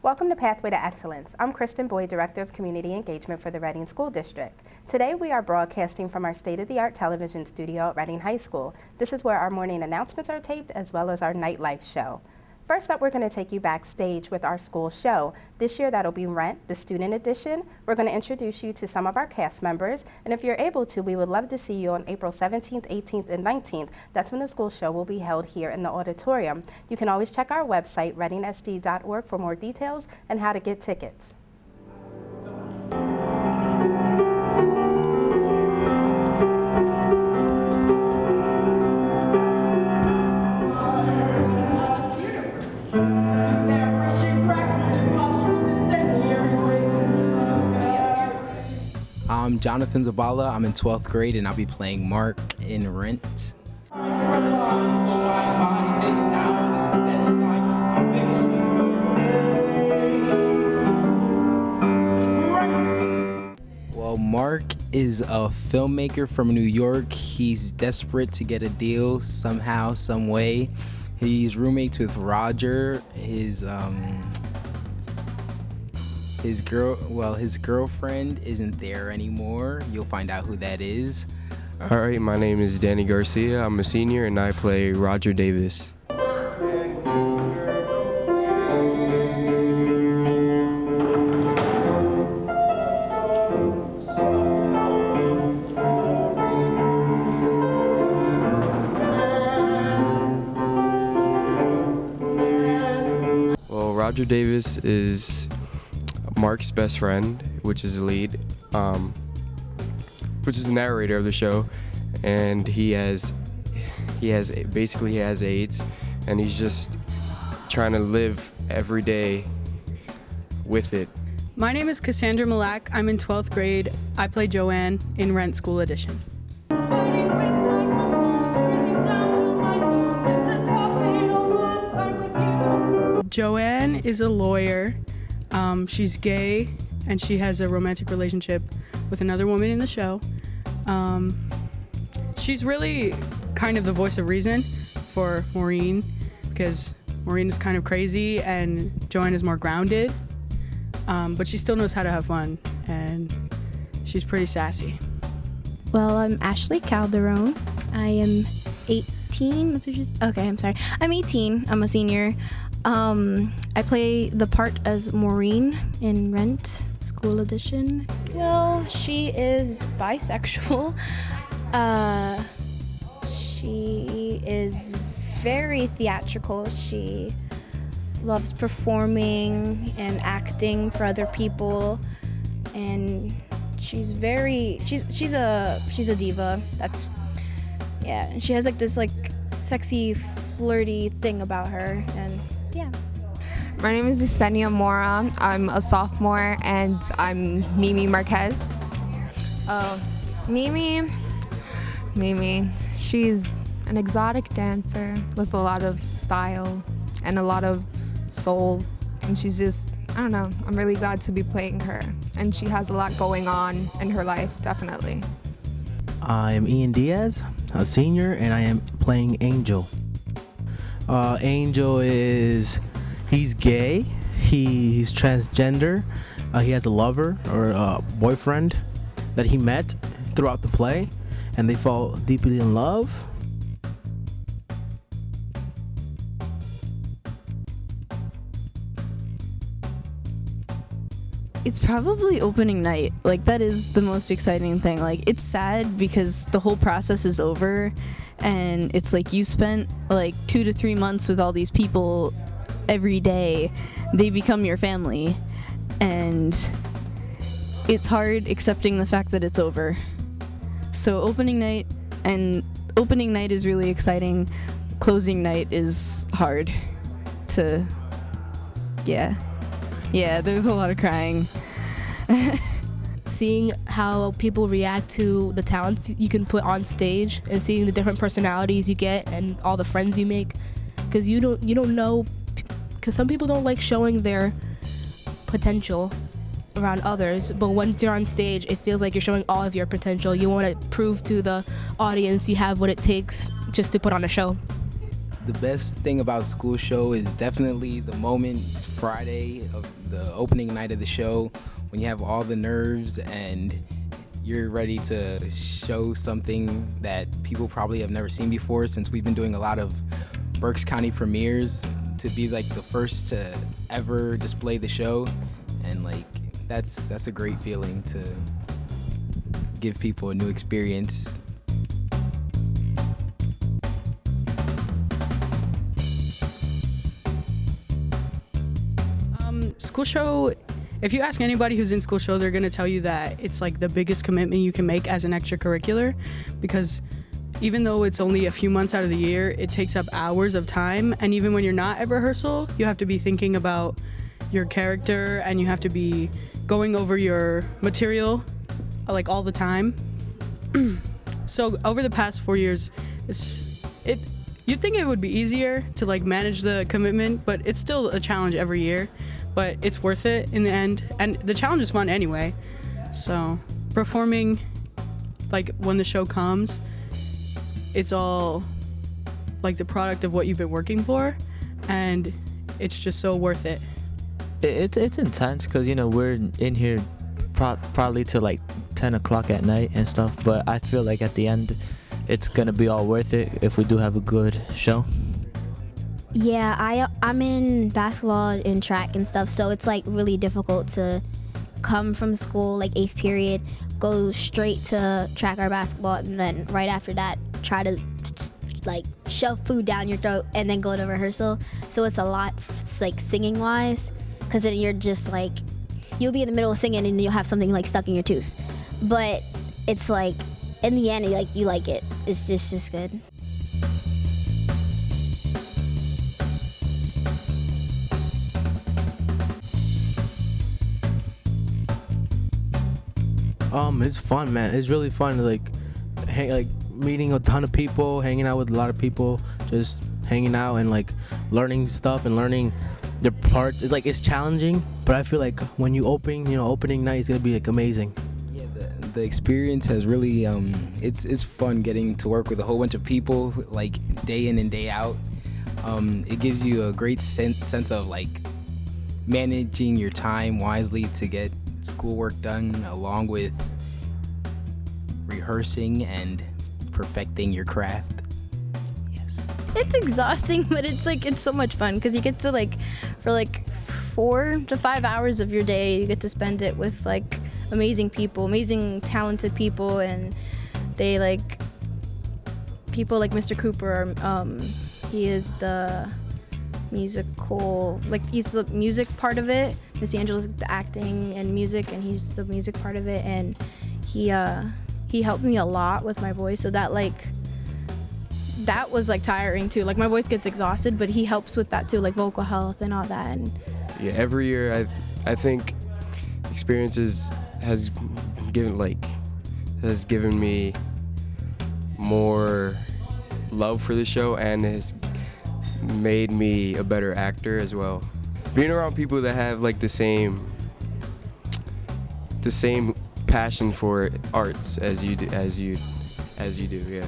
Welcome to Pathway to Excellence. I'm Kristen Boyd, Director of Community Engagement for the Reading School District. Today we are broadcasting from our state-of-the-art television studio at Reading High School. This is where our morning announcements are taped as well as our nightlife show. First up, we're going to take you backstage with our school show. This year that'll be Rent, the student edition. We're going to introduce you to some of our cast members, and if you're able to, we would love to see you on April 17th, 18th, and 19th. That's when the school show will be held here in the auditorium. You can always check our website, readingsd.org, for more details and how to get tickets. I'm Jonathan Zabala. I'm in 12th grade and I'll be playing Mark in Rent. Well, Mark is a filmmaker from New York. He's desperate to get a deal somehow, some way. He's roommates with Roger, his girlfriend isn't there anymore. You'll find out who that is. All right, my name is Danny Garcia. I'm a senior and I play Roger Davis. Well, Roger Davis is Mark's best friend, which is the lead, which is the narrator of the show, and he has AIDS, and he's just trying to live every day with it. My name is Cassandra Malak. I'm in 12th grade. I play Joanne in Rent School Edition. Joanne is a lawyer. She's gay, and she has a romantic relationship with another woman in the show. She's really kind of the voice of reason for Maureen, because Maureen is kind of crazy and Joanne is more grounded, but she still knows how to have fun, and she's pretty sassy. Well, I'm Ashley Calderon. I am 18. I'm 18. I'm a senior. I play the part as Maureen in Rent School Edition. Well, she is bisexual. She is very theatrical. She loves performing and acting for other people, and she's a diva. And she has this sexy, flirty thing about her, and yeah. My name is Yesenia Mora. I'm a sophomore, and I'm Mimi Marquez. Mimi, she's an exotic dancer with a lot of style and a lot of soul, and she's just, I don't know, I'm really glad to be playing her, and she has a lot going on in her life, definitely. I'm Ian Diaz, a senior, and I am playing Angel. Angel he's gay, he's transgender, he has a lover or a boyfriend that he met throughout the play, and they fall deeply in love. It's probably opening night. That is the most exciting thing. It's sad because the whole process is over, and it's you spent 2 to 3 months with all these people every day. They become your family, and it's hard accepting the fact that it's over. So opening night is really exciting. Closing night is hard to, yeah, there's a lot of crying. Seeing how people react to the talents you can put on stage, and seeing the different personalities you get and all the friends you make, because you don't know, because some people don't like showing their potential around others, but once you're on stage, it feels like you're showing all of your potential. You want to prove to the audience you have what it takes just to put on a show. The best thing about school show is definitely the moment, it's Friday of the opening night of the show, when you have all the nerves and you're ready to show something that people probably have never seen before, since we've been doing a lot of Berks County premieres, to be like the first to ever display the show. And like that's a great feeling to give people a new experience. School show, if you ask anybody who's in school show, they're going to tell you that it's like the biggest commitment you can make as an extracurricular, because even though it's only a few months out of the year, it takes up hours of time. And even when you're not at rehearsal, you have to be thinking about your character and you have to be going over your material like all the time. So over the past 4 years, you'd think it would be easier to like manage the commitment, but it's still a challenge every year. But it's worth it in the end, and the challenge is fun anyway. So performing, like when the show comes, it's all like the product of what you've been working for, and it's just so worth it. It's intense because we're in here probably till like 10 o'clock at night and stuff, but I feel like at the end it's gonna be all worth it if we do have a good show. Yeah, I'm in basketball and track and stuff, so it's like really difficult to come from school like 8th period, go straight to track or basketball, and then right after that try to like shove food down your throat and then go to rehearsal. So it's a lot, it's like singing wise, because then you're just like, you'll be in the middle of singing and you'll have something like stuck in your tooth. But it's like, in the end, you like it. It's just good. It's fun, man. It's really fun to like meeting a ton of people, hanging out with a lot of people, just hanging out and like learning stuff and learning their parts. It's challenging, but I feel like when you opening night is gonna be like amazing. Yeah, the experience has really it's fun getting to work with a whole bunch of people like day in and day out. It gives you a great sense of like managing your time wisely to get schoolwork done, along with rehearsing and perfecting your craft. Yes. It's exhausting, but it's so much fun because you get to for 4 to 5 hours of your day, you get to spend it with like amazing people, amazing talented people, and they like people like Mr. Cooper. He is the musical, he's the music part of it. Miss Angela's the acting and music, and he's the music part of it, and he helped me a lot with my voice, so that was tiring too. Like my voice gets exhausted, but he helps with that too, like vocal health and all that. And Yeah, every year I think experiences has given me more love for the show and has made me a better actor as well. Being around people that have like the same passion for arts as you do, yeah.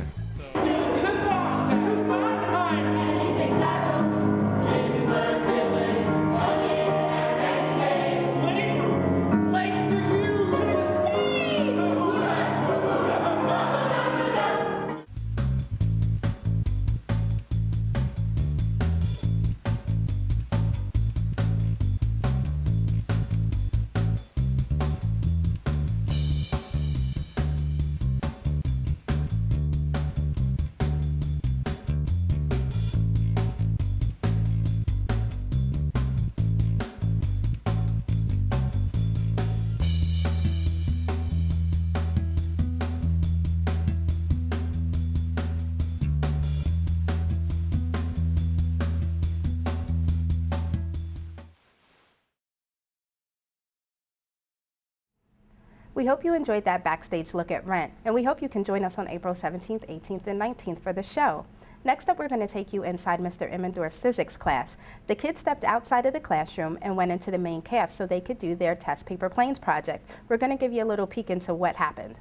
We hope you enjoyed that backstage look at Rent, and we hope you can join us on April 17th, 18th, and 19th for the show. Next up, we're going to take you inside Mr. Immendorf's physics class. The kids stepped outside of the classroom and went into the main caf so they could do their test paper planes project. We're going to give you a little peek into what happened.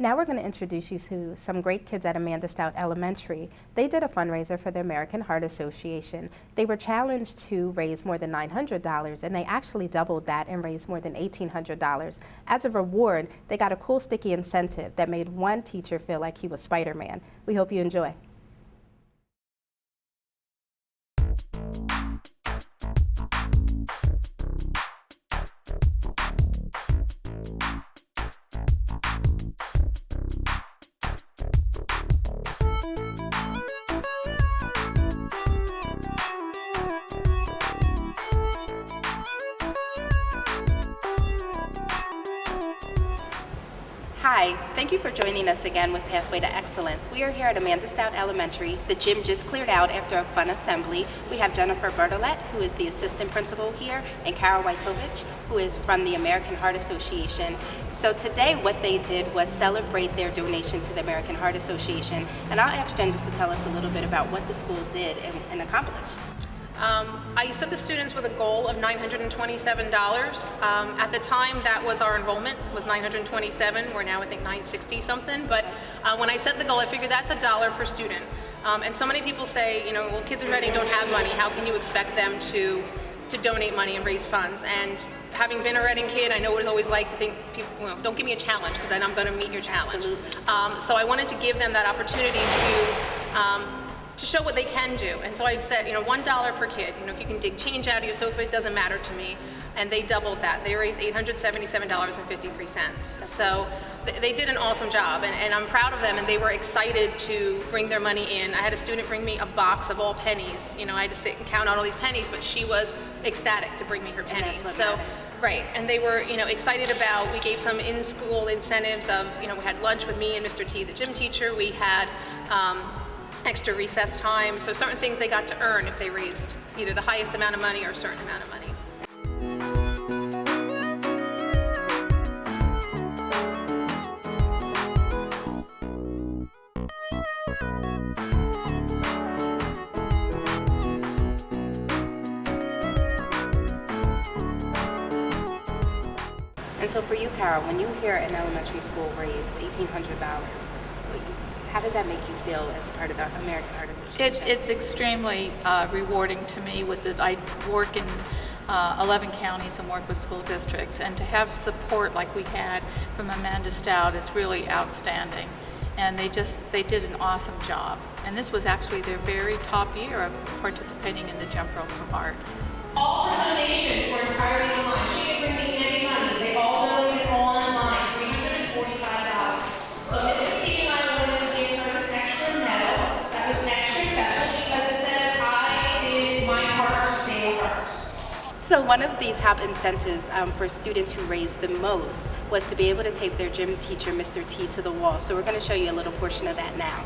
Now we're going to introduce you to some great kids at Amanda Stoudt Elementary. They did a fundraiser for the American Heart Association. They were challenged to raise more than $900, and they actually doubled that and raised more than $1,800. As a reward, they got a cool sticky incentive that made one teacher feel like he was Spider-Man. We hope you enjoy. Hi, thank you for joining us again with Pathway to Excellence. We are here at Amanda Stoudt Elementary. The gym just cleared out after a fun assembly. We have Jennifer Bertolet, who is the assistant principal here, and Carol Wojtowicz, who is from the American Heart Association. So today what they did was celebrate their donation to the American Heart Association. And I'll ask Jen just to tell us a little bit about what the school did and accomplished. I set the students with a goal of $927. At the time, that was our enrollment, was $927. We're now, I think, $960 something. But when I set the goal, I figured that's $1 per student. And so many people say, you know, well, kids in Reading don't have money. How can you expect them to donate money and raise funds? And having been a Reading kid, I know what it's always like to think, people, well, don't give me a challenge because then I'm going to meet your challenge. So I wanted to give them that opportunity to show what they can do. And so I said, you know, $1 per kid. You know, if you can dig change out of your sofa, it doesn't matter to me. And they doubled that. They raised $877.53. So they did an awesome job, and I'm proud of them, and they were excited to bring their money in. I had a student bring me a box of all pennies. You know, I had to sit and count out all these pennies, but she was ecstatic to bring me her pennies. So, right, and they were, you know, excited about, we gave some in-school incentives of, you know, we had lunch with me and Mr. T, the gym teacher. We had extra recess time, so certain things they got to earn if they raised either the highest amount of money or a certain amount of money. And so for you, Carol, when you hear an elementary school raised $1,800, how does that make you feel as a part of the American Heart Association? It's extremely rewarding to me. I work in 11 counties and work with school districts, and to have support like we had from Amanda Stoudt is really outstanding. And they did an awesome job. And this was actually their very top year of participating in the Jump Rope from Art. All her donations were entirely online. She didn't bring me any money. They all donated online, $345. So Mrs. T and I wanted to give her this extra medal that was extra special because it says, I did my part to save a heart. So one of the top incentives for students who raised the most was to be able to take their gym teacher, Mr. T, to the wall. So we're going to show you a little portion of that now.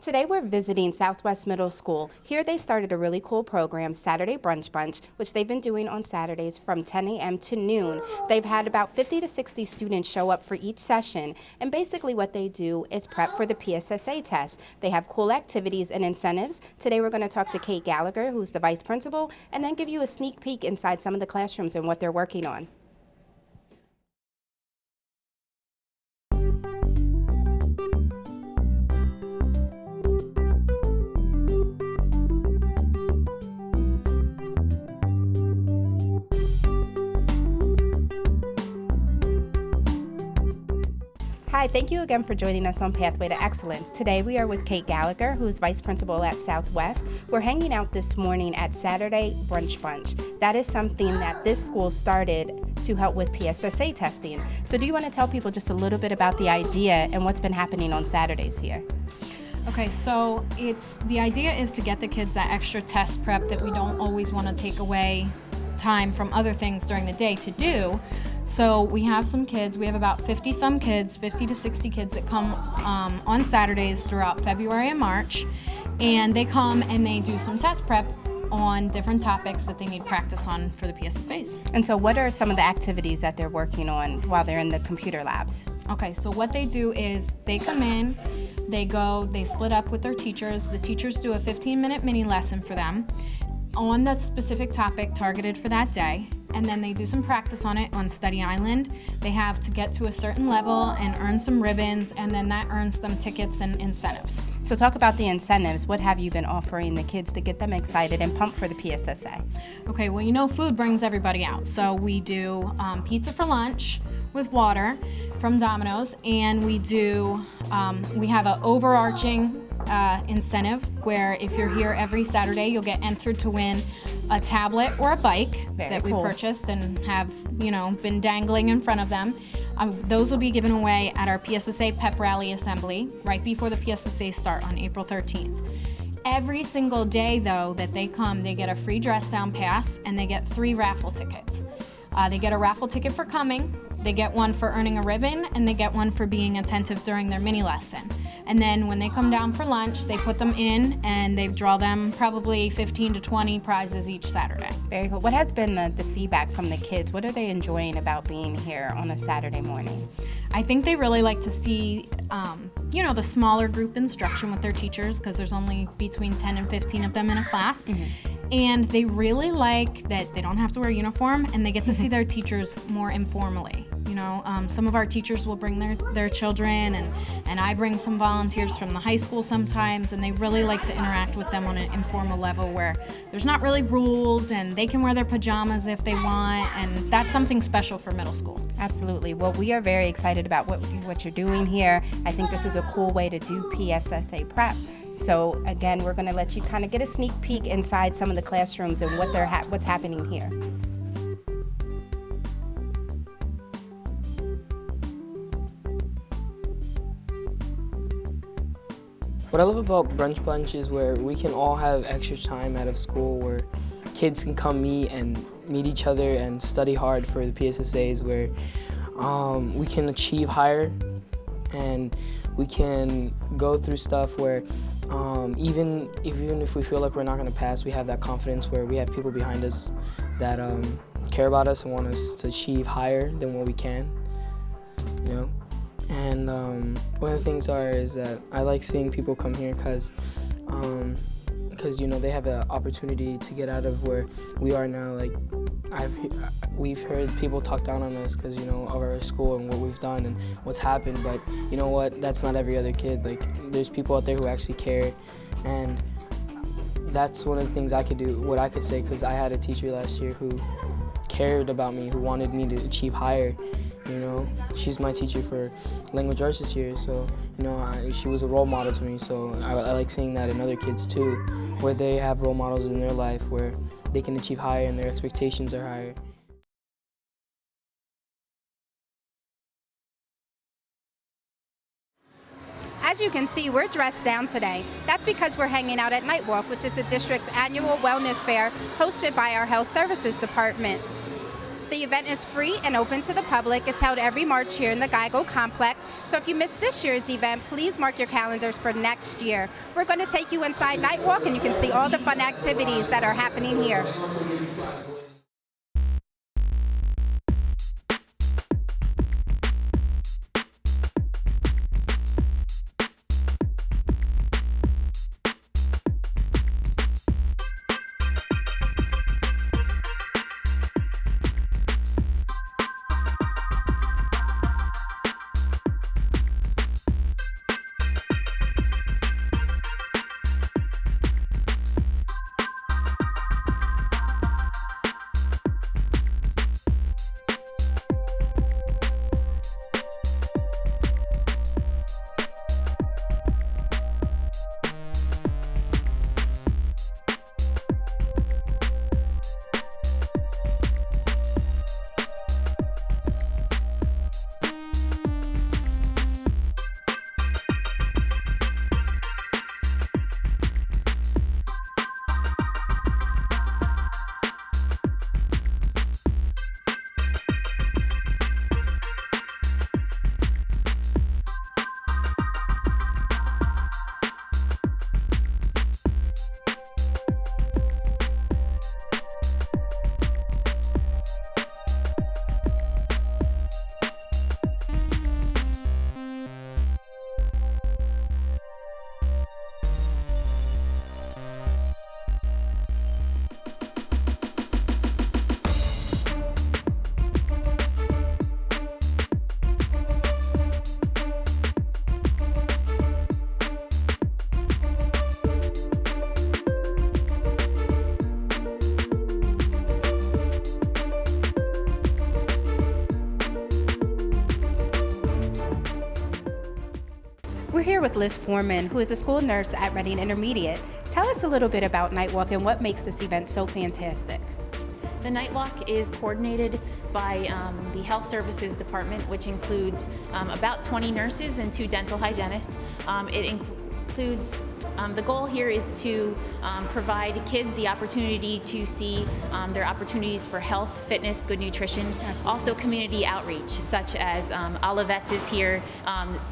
Today we're visiting Southwest Middle School. Here they started a really cool program, Saturday Brunch Bunch, which they've been doing on Saturdays from 10 a.m. to noon. They've had about 50 to 60 students show up for each session, and basically what they do is prep for the PSSA test. They have cool activities and incentives. Today we're going to talk to Kate Gallagher, who's the vice principal, and then give you a sneak peek inside some of the classrooms and what they're working on. Hi, thank you again for joining us on Pathway to Excellence. Today we are with Kate Gallagher, who's Vice Principal at Southwest. We're hanging out this morning at Saturday Brunch Bunch. That is something that this school started to help with PSSA testing. So do you want to tell people just a little bit about the idea and what's been happening on Saturdays here? Okay, so the idea is to get the kids that extra test prep that we don't always want to take away time from other things during the day to do. So we have some kids, we have about 50 to 60 kids that come on Saturdays throughout February and March, and they come and they do some test prep on different topics that they need practice on for the PSSAs. And so what are some of the activities that they're working on while they're in the computer labs? Okay, so what they do is they come in, they split up with their teachers. The teachers do a 15-minute mini lesson for them on that specific topic targeted for that day, and then they do some practice on it on Study Island. They have to get to a certain level and earn some ribbons, and then that earns them tickets and incentives. So talk about the incentives. What have you been offering the kids to get them excited and pumped for the PSSA? Okay, well, you know food brings everybody out. So we do pizza for lunch with water from Domino's, and we have an overarching incentive where if you're here every Saturday, you'll get entered to win a tablet or a bike that we purchased and have, been dangling in front of them. Those will be given away at our PSSA Pep Rally Assembly right before the PSSA start on April 13th. Every single day, though, that they come, they get a free dress down pass and they get 3 raffle tickets. They get a raffle ticket for coming, they get one for earning a ribbon, and they get one for being attentive during their mini lesson. And then when they come down for lunch, they put them in and they draw them probably 15 to 20 prizes each Saturday. Very cool. What has been the feedback from the kids? What are they enjoying about being here on a Saturday morning? I think they really like to see, the smaller group instruction with their teachers, because there's only between 10 and 15 of them in a class. Mm-hmm. And they really like that they don't have to wear a uniform and they get to see their teachers more informally. Some of our teachers will bring their children, and I bring some volunteers from the high school sometimes, and they really like to interact with them on an informal level where there's not really rules and they can wear their pajamas if they want, and that's something special for middle school. Absolutely. Well, we are very excited about what you're doing here. I think this is a cool way to do PSSA prep. So again, we're going to let you kind of get a sneak peek inside some of the classrooms and what's happening here. What I love about Brunch Bunch is where we can all have extra time out of school, where kids can come meet each other and study hard for the PSSAs, where we can achieve higher and we can go through stuff where even if we feel like we're not going to pass, we have that confidence where we have people behind us that care about us and want us to achieve higher than what we can, And one of the things is that I like seeing people come here because they have an opportunity to get out of where we are now. Like we've heard people talk down on us because of our school and what we've done and what's happened, but you know what? That's not every other kid. Like there's people out there who actually care, and that's one of the things I could do. What I could say, because I had a teacher last year who cared about me, who wanted me to achieve higher. She's my teacher for language arts this year, so she was a role model to me. So I like seeing that in other kids too, where they have role models in their life where they can achieve higher and their expectations are higher. As you can see, we're dressed down today. That's because we're hanging out at Nightwalk, which is the district's annual wellness fair hosted by our Health Services Department. The event is free and open to the public. It's held every March here in the Geigo Complex. So if you missed this year's event, please mark your calendars for next year. We're going to take you inside Nightwalk, and you can see all the fun activities that are happening here. We're here with Liz Foreman, who is a school nurse at Reading Intermediate. Tell us a little bit about Nightwalk and what makes this event so fantastic. The Nightwalk is coordinated by the Health Services Department, which includes about 20 nurses and 2 dental hygienists. It includes, the goal here is to provide kids the opportunity to see their opportunities for health, fitness, good nutrition. Absolutely. Also community outreach, such as Olivette's is here.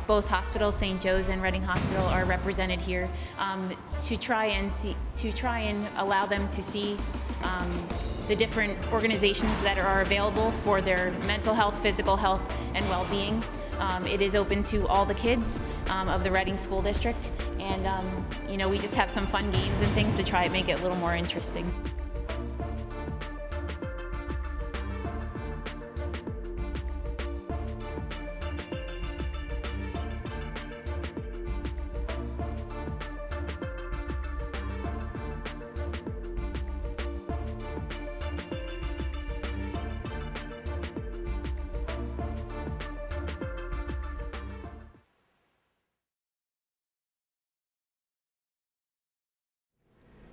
Both hospitals, St. Joe's and Reading Hospital, are represented here to try and allow them to see the different organizations that are available for their mental health, physical health, and well-being. It is open to all the kids of the Reading School District, and we just have some fun games and things to try and make it a little more interesting.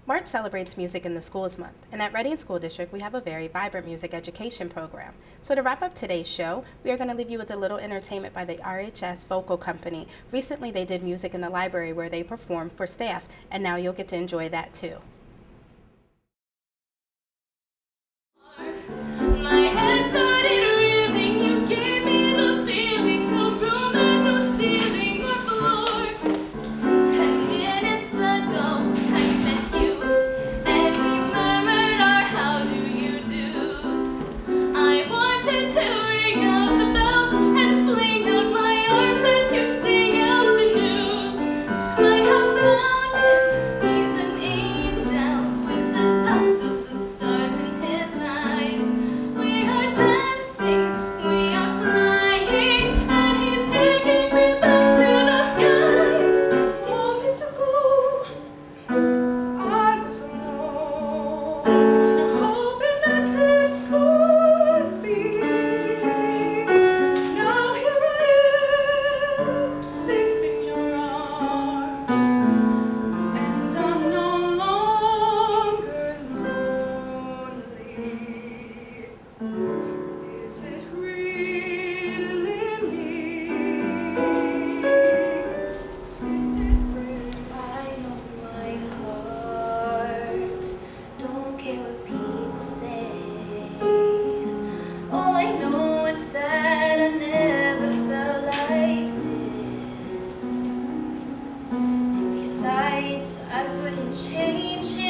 March celebrates Music in the Schools Month, and at Reading School District, we have a very vibrant music education program. So to wrap up today's show, we are going to leave you with a little entertainment by the RHS Vocal Company. Recently, they did music in the library where they performed for staff, and now you'll get to enjoy that too. My head started reeling, you gave me the feeling, no room and no ceiling or floor. 10 minutes ago, I met you, and we murmured our how do you do's. I wanted to ring out the bells and fling out my arms and to sing out the news. I have found him, he's an angel. changing.